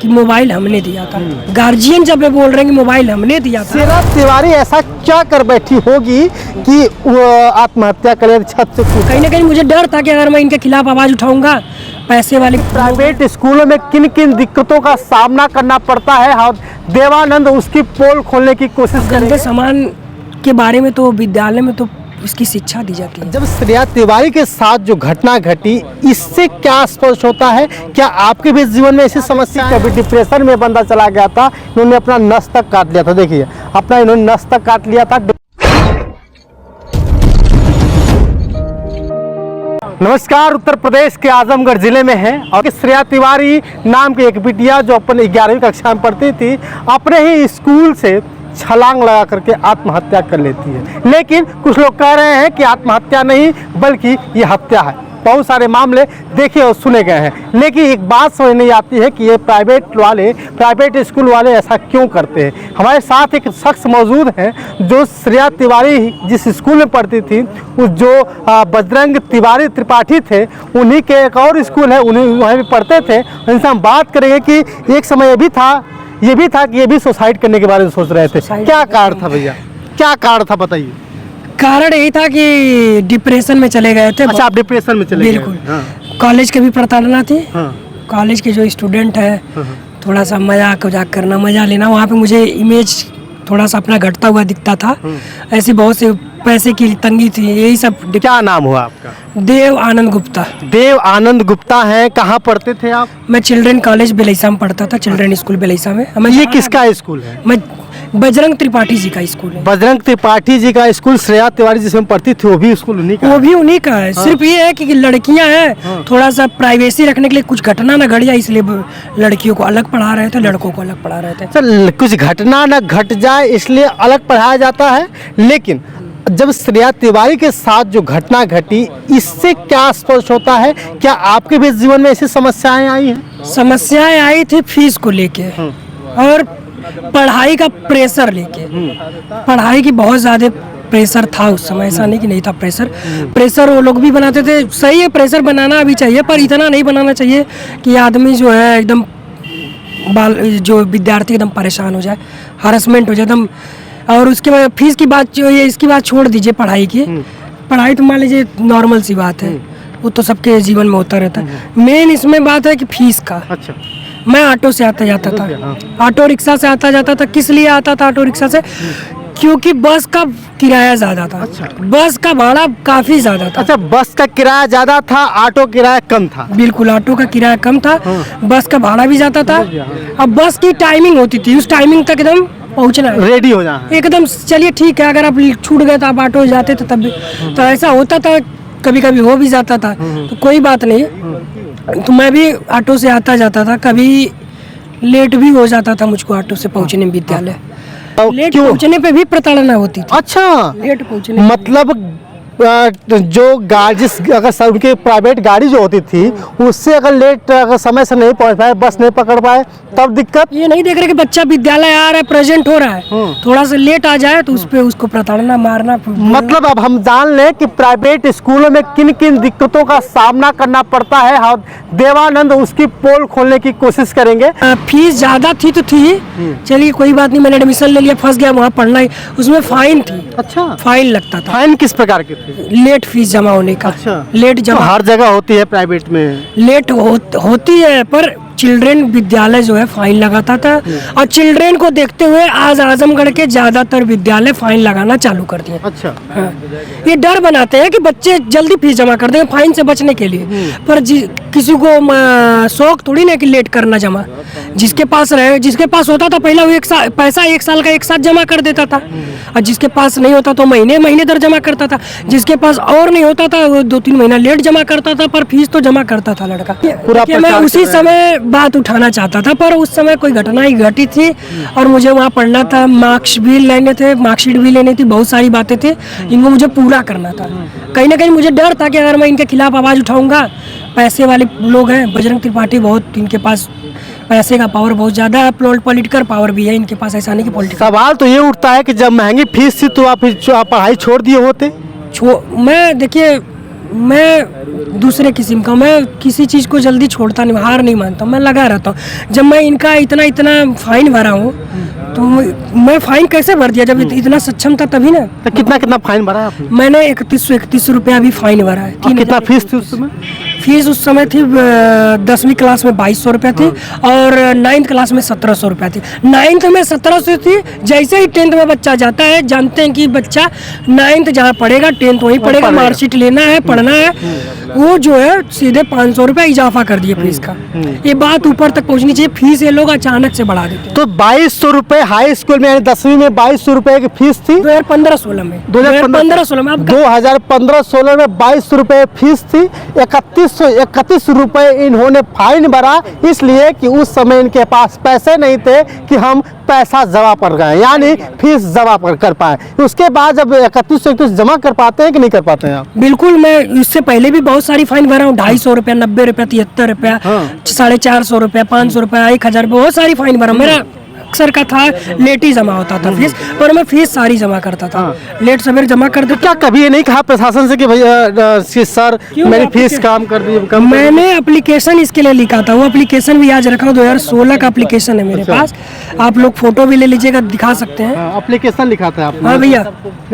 कि मोबाइल हमने दिया था। गार्जियन जब ये बोल रहे हैं कि मोबाइल हमने दिया था। श्रेया तिवारी ऐसा क्या कर बैठी होगी कि वो आत्महत्या करे छत से कूद? कहीं ना कहीं मुझे डर था कि अगर मैं इनके खिलाफ आवाज़ उठाऊंगा पैसे वाली। प्राइवेट स्कूलों में किन किन दिक्कतों का सामना करना पड़ता है और देवानंद उसकी पोल खोलने की कोशिश गंदे करेंगे। सामान के बारे में तो विद्यालय में तो उसकी शिक्षा दी जाती है। जब श्रेया तिवारी के साथ जो घटना घटी, इससे क्या स्पष्ट होता है? क्या आपके भी जीवन में ऐसी समस्या? कभी डिप्रेशन में बंदा चला गया था, इन्होंने अपना नस तक काट लिया था। देखिए अपना इन्होंने नस तक काट लिया था। नमस्कार, उत्तर प्रदेश के आजमगढ़ जिले में है और श्रेया तिवारी नाम की एक बिटिया जो अपन 11वीं कक्षा में पढ़ती थी, अपने ही स्कूल से छलांग लगा करके आत्महत्या कर लेती है। लेकिन कुछ लोग कह रहे हैं कि आत्महत्या नहीं बल्कि ये हत्या है। बहुत सारे मामले देखे और सुने गए हैं, लेकिन एक बात समझ नहीं आती है कि ये प्राइवेट स्कूल वाले ऐसा क्यों करते हैं। हमारे साथ एक शख्स मौजूद हैं जो श्रेया तिवारी जिस स्कूल में पढ़ती थी, उस जो बजरंग तिवारी त्रिपाठी थे, उन्हीं के एक और स्कूल है, उन्हीं वहीं भी पढ़ते थे। उनसे हम बात करेंगे कि एक समय ये भी था कि ये भी सुसाइड करने के बारे में सोच रहे थे। क्या कारण था भैया, क्या कारण था बताइए? कारण यही था कि डिप्रेशन में चले गए थे। अच्छा, आप डिप्रेशन में चले गए? बिल्कुल। हाँ। कॉलेज के भी प्रताड़ना थी। हाँ। कॉलेज के जो स्टूडेंट है, हाँ। थोड़ा सा मजाक करना, मजा लेना, वहाँ पे मुझे इमेज थोड़ा सा अपना घटता हुआ दिखता था। ऐसी बहुत से पैसे की तंगी थी, यही सब। क्या नाम हुआ आपका? देव आनंद गुप्ता। देव आनंद गुप्ता हैं। कहाँ पढ़ते थे आप? मैं चिल्ड्रन कॉलेज बेलैसा में पढ़ता था, चिल्ड्रन स्कूल बेलैसा में। ये किसका स्कूल है? मैं बजरंग त्रिपाठी जी का स्कूल है। बजरंग त्रिपाठी जी का स्कूल। श्रेया तिवारी जिसमें पढ़ती थी वो भी स्कूल उन्हीं का? वो भी उन्हीं का है। सिर्फ ये है कि लड़कियां हैं, थोड़ा सा प्राइवेसी रखने के लिए कुछ घटना न घट जाए, इसलिए लड़कियों को अलग पढ़ा रहे थे, लड़कों को अलग पढ़ा रहे थे। सर, कुछ घटना न घट जाए इसलिए अलग पढ़ाया जाता है, लेकिन जब श्रेया तिवारी के साथ जो घटना घटी, इससे क्या स्पष्ट होता है? क्या आपके भी जीवन में ऐसी समस्याएं आई हैं? समस्याएं आई थी फीस को लेके और पढ़ाई का प्रेशर लेके। पढ़ाई की बहुत ज़्यादा प्रेशर था उस समय, ऐसा नहीं कि नहीं था प्रेशर वो लोग भी बनाते थे। सही है, प्रेशर बनाना भी चाहिए, पर इतना नहीं बनाना चाहिए कि आदमी जो है एकदम जो विद्यार्थी एकदम परेशान हो जाए, हरासमेंट हो जाए एकदम। और उसके बाद फीस की बात जो है, इसकी बात छोड़ दीजिए। पढ़ाई की पढ़ाई तो मान लीजिए नॉर्मल सी बात है, वो तो सबके जीवन में होता रहता है। मेन इसमें बात है कि फीस का। अच्छा। मैं ऑटो से आता जाता था, ऑटो रिक्शा से आता जाता था। किस लिए आता था ऑटो रिक्शा से? क्योंकि बस का किराया ज़्यादा था। अच्छा। बस का भाड़ा काफ़ी ज़्यादा था। अच्छा, बस का किराया ज़्यादा था, ऑटो किराया कम था? बिल्कुल, ऑटो का किराया कम था, बस का भाड़ा भी ज़्यादा था। अब बस की टाइमिंग होती थी, उस टाइमिंग तक एकदम पहुँचना है, रेडी हो जाना है। एकदम। चलिए ठीक है, अगर आप छूट गए तो आप ऑटो जाते थे तब भी, तो ऐसा होता था, कभी कभी हो भी जाता था, तो कोई बात नहीं। तो मैं भी ऑटो से आता जाता था, कभी लेट भी हो जाता था मुझको ऑटो से पहुंचने में विद्यालय। लेट पहुंचने पे भी प्रताड़ना होती थी। अच्छा, लेट पहुंचने मतलब जो अगर उनकी प्राइवेट गाड़ी जो होती थी, उससे अगर लेट अगर समय से नहीं पहुंच पाए, बस नहीं पकड़ पाए, तब दिक्कत। ये नहीं देख रहे कि बच्चा विद्यालय आ रहा है, प्रेजेंट हो रहा है, थोड़ा सा लेट आ जाए तो उस पे उसको प्रताड़ना, मारना। मतलब अब हम जान लें कि प्राइवेट स्कूलों में किन किन दिक्कतों का सामना करना पड़ता है और देवानंद उसकी पोल खोलने की कोशिश करेंगे। फीस ज्यादा थी तो थी, चलिए कोई बात नहीं, मैंने एडमिशन ले लिया, फंस गया वहाँ पढ़ना ही। उसमें फाइन थी। अच्छा, फाइन लगता था। फाइन किस प्रकार की? लेट फीस जमा होने का। अच्छा। लेट जमा तो हर जगह होती है प्राइवेट में? लेट होती है, पर चिल्ड्रन विद्यालय जो है फाइन लगाता था। और चिल्ड्रन को देखते हुए आज आजमगढ़ के ज्यादातर विद्यालय फाइन लगाना चालू कर दिए। अच्छा। हाँ। ये डर बनाते हैं कि बच्चे जल्दी फीस जमा कर देंगे फाइन से बचने के लिए, पर किसी को शौक थोड़ी ना कि लेट करना जमा। जिसके पास होता था पहला वो पैसा एक साल का एक साथ जमा कर देता था, और जिसके पास नहीं होता तो महीने दर जमा करता था। जिसके पास और नहीं होता था वो 2-3 महीना लेट जमा करता था, पर फीस तो जमा करता था लड़का। पूरा मैं उसी समय बात उठाना चाहता था, पर उस समय कोई घटना ही घटी थी और मुझे वहाँ पढ़ना था, मार्क्स भी लेने थे, मार्कशीट भी लेनी थी, बहुत सारी बातें थी जिनको मुझे पूरा करना था। कहीं ना कहीं मुझे डर था कि अगर मैं इनके खिलाफ आवाज़ उठाऊंगा, पैसे वाले लोग हैं, बजरंग त्रिपाठी, बहुत इनके पास पैसे का पावर बहुत ज़्यादा है, पॉलिटिकल पावर भी है इनके पास। ऐसा नहीं कि पॉलिटिकल। सवाल तो ये उठता है कि जब महंगी फीस थी तो आप पढ़ाई छोड़ दिए होते? मैं देखिए, मैं दूसरे किस्म का, मैं किसी चीज़ को जल्दी छोड़ता नहीं, हार नहीं मानता, मैं लगा रहता हूँ। जब मैं इनका इतना फाइन भरा हूँ, तो मैं फाइन कैसे भर दिया जब इतना सक्षम था तभी ना। तो कितना फाइन भरा है आपने? मैंने 3131 रुपया अभी फाइन भरा है। और कितना फीस थी उस समय? फीस उस समय थी 10वीं क्लास में 2200 रुपया थी और 9th क्लास में 1700 रुपया थी। 9th में 1700 थी। जैसे ही 10th में बच्चा जाता है, जानते हैं कि बच्चा 9th जहाँ पढ़ेगा 10th वहीं पढ़ेगा, मार्कशीट लेना है, पढ़ना है, वो जो है सीधे 500 रुपया इजाफा कर दिए फीस का। ये बात ऊपर तक पहुँचनी चाहिए, फीस ये लोग अचानक से बढ़ा देते हैं। तो 2200 रुपये हाई स्कूल में, यानी 10वीं में 2200 रुपये की फीस थी 2015-16 में। 2015-16 में 2015-16 में 2200 रुपये फीस थी। 3131 रुपये इन्होंने फाइन भरा, इसलिए कि उस समय इनके पास पैसे नहीं थे कि हम पैसा जमा कर गए, यानी फीस जमा कर पाए। उसके बाद जब 3131 जमा कर पाते हैं कि नहीं कर पाते हैं आप? बिल्कुल, मैं इससे पहले भी बहुत सारी फाइन भरा हूँ। 250 रुपया, 90 रुपया, 73 रुपया, 450 रुपया, 500 रुपया, 1000 रुपया, बहुत सारी फाइन भरा। मेरा अक्सर का था लेट ही जमा होता था फीस, पर मैं फीस सारी जमा करता था, लेट सवेरे जमा कर देता। क्या कभी ये नहीं कहा प्रशासन से कि भैया सर मेरी फीस कम कर दी? मैंने एप्लीकेशन इसके लिए लिखा था, वो एप्लीकेशन भी आज रखा हूँ। 2016 का एप्लीकेशन है मेरे पास, आप लोग फोटो भी ले लीजिएगा, दिखा सकते हैं। एप्लीकेशन लिखा था आपने? हाँ भैया,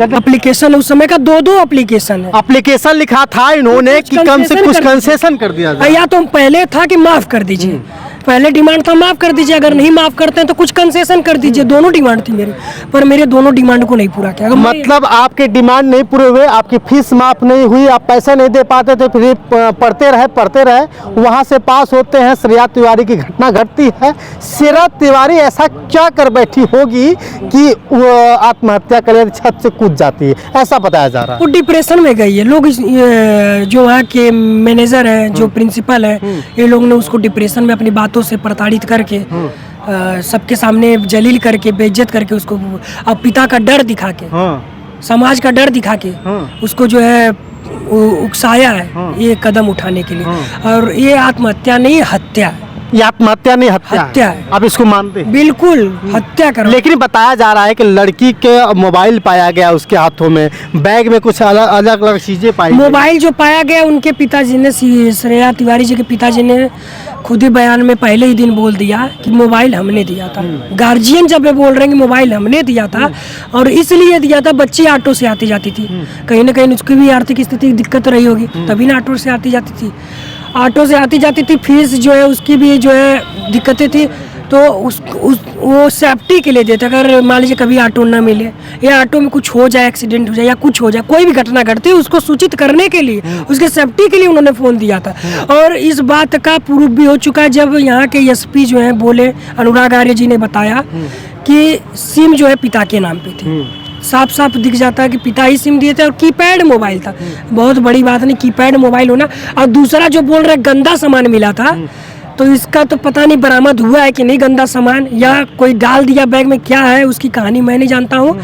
एप्लीकेशन उस समय का दो एप्लीकेशन है। एप्लीकेशन लिखा था इन्होंने कि कम से कुछ कंसेशन कर दिया जाए। या तो पहले था कि माफ कर दीजिए, पहले डिमांड था माफ कर दीजिए, अगर नहीं माफ करते हैं तो कुछ कंसेशन कर दीजिए। दोनों डिमांड थी मेरी, पर मेरे दोनों डिमांड को नहीं पूरा किया। मतलब आपके डिमांड नहीं पूरे हुए, आपकी फीस माफ नहीं हुई, आप पैसे नहीं दे पाते थे, फिर पढ़ते रहे, वहां से पास होते हैं, श्रेया तिवारी की घटना घटती है। श्रेया तिवारी ऐसा क्या कर बैठी होगी कि वो आत्महत्या कर छत से कूद जाती है, ऐसा बताया जा रहा है। वो डिप्रेशन में गई है। लोग जो वहाँ के मैनेजर है, जो प्रिंसिपल है, ये लोग ने उसको डिप्रेशन में अपनी बातों से प्रताड़ित करके, सबके सामने जलील करके, बेइज्जत करके, उसको अब पिता का डर दिखा के, समाज का डर दिखा के उसको जो है उकसाया है ये कदम उठाने के लिए। और ये आत्महत्या नहीं, हत्या है। ये आत्महत्या नहीं, हत्या है। आप इसको मानते हैं? बिल्कुल हत्या करो। लेकिन बताया जा रहा है कि लड़की के मोबाइल पाया गया उसके हाथों में, बैग में कुछ अलग अलग चीजें पाई। मोबाइल जो पाया गया, उनके पिताजी ने, श्रेया तिवारी जी के पिताजी ने खुद ही बयान में पहले ही दिन बोल दिया कि मोबाइल हमने दिया था। गार्जियन जब बोल रहे हैं कि मोबाइल हमने दिया था, और इसलिए दिया था, बच्ची ऑटो से आती जाती थी, कहीं ना कहीं उसकी भी आर्थिक स्थिति दिक्कत रही होगी, तभी ना ऑटो से आती जाती थी। ऑटो से आती जाती थी, फीस जो है उसकी भी जो है दिक्कतें थी, तो वो सेफ्टी के लिए देते। अगर मान लीजिए कभी ऑटो ना मिले, या ऑटो में कुछ हो जाए, एक्सीडेंट हो जाए या कुछ हो जाए, कोई भी घटना घटती है, उसको सूचित करने के लिए, उसके सेफ्टी के लिए उन्होंने फ़ोन दिया था। और इस बात का प्रूफ भी हो चुका है, जब यहाँ के एसपी जो हैं बोले, अनुराग आर्य जी ने बताया कि सिम जो है पिता के नाम पे थी। साफ साफ दिख जाता है कि पिता ही सिम दिए थे, और कीपैड मोबाइल था। बहुत बड़ी बात नहीं कीपैड मोबाइल होना। और दूसरा जो बोल रहे गंदा सामान मिला था, तो इसका तो पता नहीं बरामद हुआ है कि नहीं गंदा सामान, या कोई डाल दिया बैग में, क्या है उसकी कहानी मैं नहीं जानता हूँ।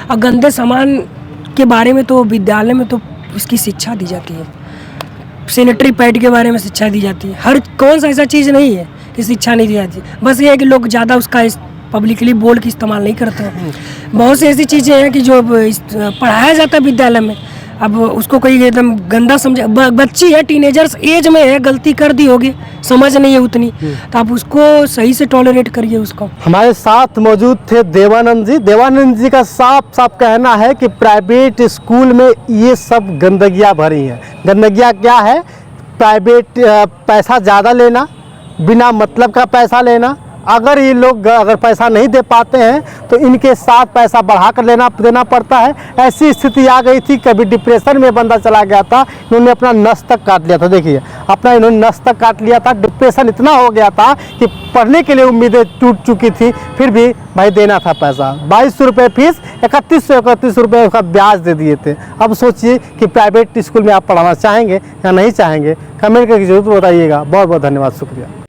और गंदे सामान के बारे में तो विद्यालय में तो उसकी शिक्षा दी जाती है, सैनिटरी पैड के बारे में शिक्षा दी जाती है। हर कौन सा ऐसा चीज़ नहीं है कि शिक्षा नहीं दी जाती, बस ये है कि लोग ज़्यादा उसका पब्लिकली बोल के इस्तेमाल नहीं करते हैं। बहुत सी ऐसी चीज़ें हैं कि जो पढ़ाया जाता है विद्यालय में, अब उसको कोई एकदम गंदा समझे। बच्ची है, टीनेजर्स एज में है, गलती कर दी होगी, समझ नहीं है उतनी, तो आप उसको सही से टॉलरेट करिए उसको। हमारे साथ मौजूद थे देवानंद जी। देवानंद जी का साफ साफ कहना है कि प्राइवेट स्कूल में ये सब गंदगियाँ भरी हैं। गंदगियाँ क्या है? प्राइवेट पैसा ज़्यादा लेना, बिना मतलब का पैसा लेना। अगर ये लोग अगर पैसा नहीं दे पाते हैं तो इनके साथ पैसा बढ़ा कर देना पड़ता है। ऐसी स्थिति आ गई थी, कभी डिप्रेशन में बंदा चला गया था, इन्होंने अपना नस तक काट लिया था। देखिए, अपना इन्होंने नस तक काट लिया था। डिप्रेशन इतना हो गया था कि पढ़ने के लिए उम्मीदें टूट चुकी थी, फिर भी भाई देना था पैसा। 2200 रुपये फीस, 3131 रुपये का ब्याज दे दिए थे। अब सोचिए कि प्राइवेट स्कूल में आप पढ़ाना चाहेंगे या नहीं चाहेंगे? कमेंट करके जरूर बताइएगा। बहुत बहुत धन्यवाद, शुक्रिया।